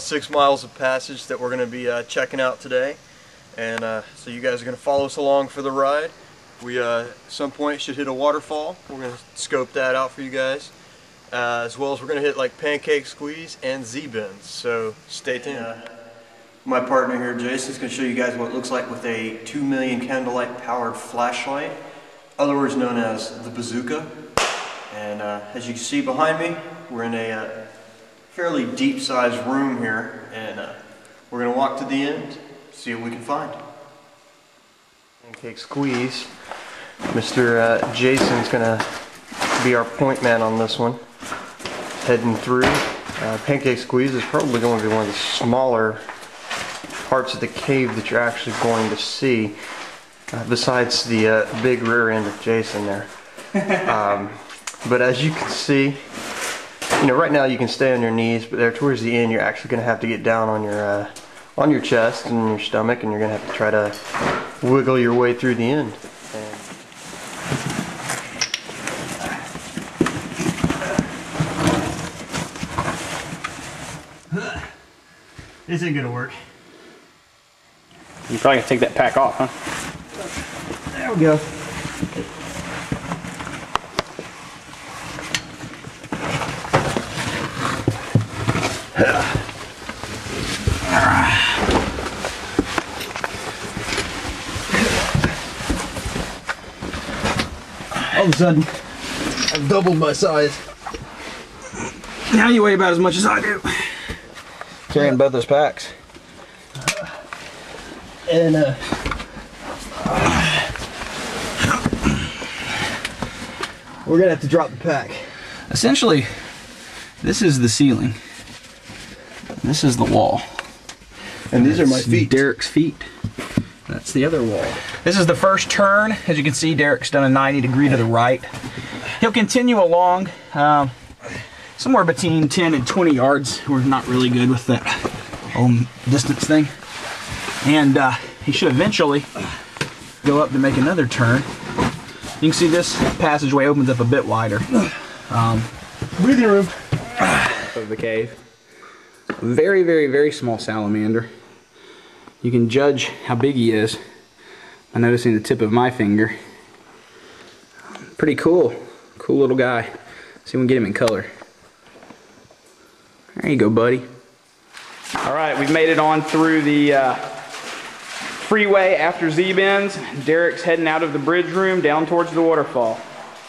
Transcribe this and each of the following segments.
6 miles of passage that we're going to be checking out today. And so you guys are going to follow us along for the ride. We at some point should hit a waterfall. We're going to scope that out for you guys. As well as we're going to hit like Pancake Squeeze and Z-Bends. So stay tuned. My partner here, Jason, is going to show you guys what it looks like with a 2 million candlelight powered flashlight, otherwise known as the bazooka. And as you can see behind me, we're in a fairly deep sized room here, and we're going to walk to the end, see what we can find. Pancake Squeeze. Mr. Jason's going to be our point man on this one. Heading through. Pancake Squeeze is probably going to be one of the smaller parts of the cave that you're actually going to see, besides the big rear end of Jason there. But as you can see, you know, right now you can stay on your knees, but there towards the end you're actually going to have to get down on your chest and your stomach, and you're going to have to try to wiggle your way through the end. This ain't gonna work. You probably gotta take that pack off, huh? There we go. All of a sudden, I've doubled my size. Now you weigh about as much as I do. Carrying both those packs. And we're gonna have to drop the pack. Essentially, this is the ceiling. This is the wall. And these are my feet. Derek's feet. That's the other wall. This is the first turn. As you can see, Derek's done a 90-degree to the right. He'll continue along somewhere between 10 and 20 yards. We're not really good with that distance thing. And he should eventually go up to make another turn. You can see this passageway opens up a bit wider. Breathing room. Of the cave. Very, very, very small salamander. You can judge how big he is by noticing the tip of my finger. Pretty cool. Cool little guy. See if we can get him in color. There you go, buddy. Alright, we've made it on through the freeway after Z-Bends. Derek's heading out of the bridge room down towards the waterfall.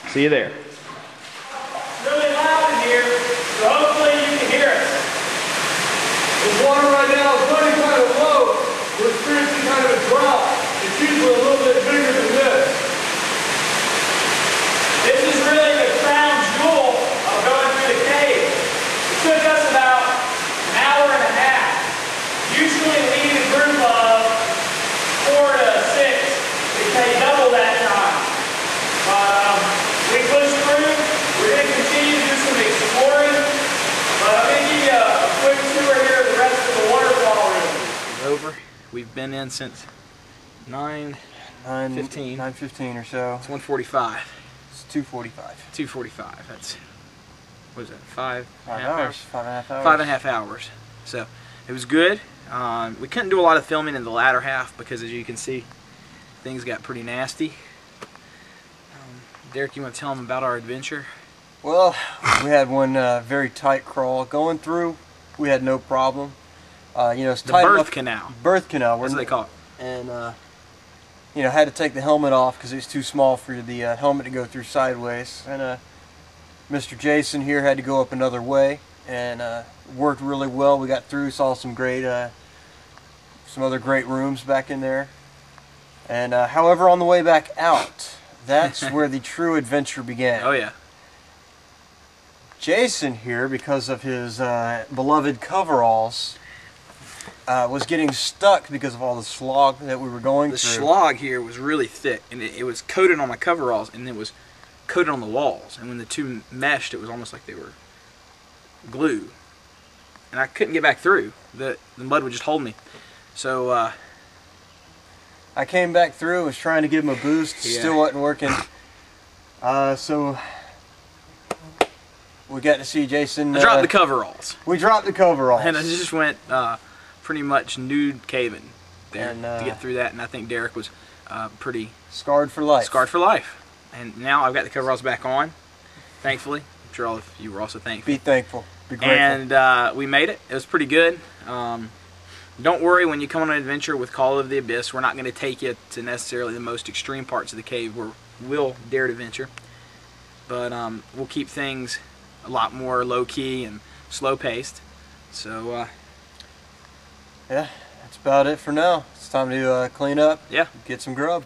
See you there. It's really loud in here, so hopefully you can hear us. The water right now is running kind of low. We're experiencing kind of a drop. It's usually a little bit bigger than this. This is really the crown jewel of going through the cave. It took us about an hour and a half. Usually we need a group of 4 to 6 to take double that time. But we pushed through. We're going to continue to do some exploring. But I'm going to give you a quick tour here of the rest of the waterfall room. Over. We've been in since 9:15. 9:15 or so. It's 1:45. It's 2:45. 2:45. That's, what is that? 5 hours. 5.5 hours. 5.5 hours. So it was good. We couldn't do a lot of filming in the latter half because, as you can see, things got pretty nasty. Derek, you want to tell them about our adventure? Well, we had one very tight crawl. Going through, we had no problem. You know, it's The tight birth enough. canal. Birth canal. That's what they call it. And you know, had to take the helmet off because it was too small for the helmet to go through sideways. And Mr. Jason here had to go up another way, and worked really well. We got through, saw some great, some other great rooms back in there. And however, on the way back out, that's where the true adventure began. Oh yeah. Jason here, because of his beloved coveralls, was getting stuck because of all the slog that we were going The through. slog here was really thick, and it was coated on my coveralls, and it was coated on the walls. And when the two meshed, it was almost like they were glue. And I couldn't get back through. The mud would just hold me. So I came back through, was trying to give him a boost, Yeah. still wasn't working. So we got to see Jason. I dropped the coveralls. We dropped the coveralls. And I just went pretty much nude caving there and, to get through that, and I think Derek was pretty scarred for life. Scarred for life. And now I've got the coveralls back on, thankfully. I'm sure all of you were also thankful. Be thankful. Be grateful. And we made it. It was pretty good. Don't worry when you come on an adventure with Call of the Abyss. We're not going to take you to necessarily the most extreme parts of the cave where we'll dare to venture. But we'll keep things a lot more low-key and slow-paced. So, yeah, that's about it for now. It's time to clean up. Yeah. Get some grub.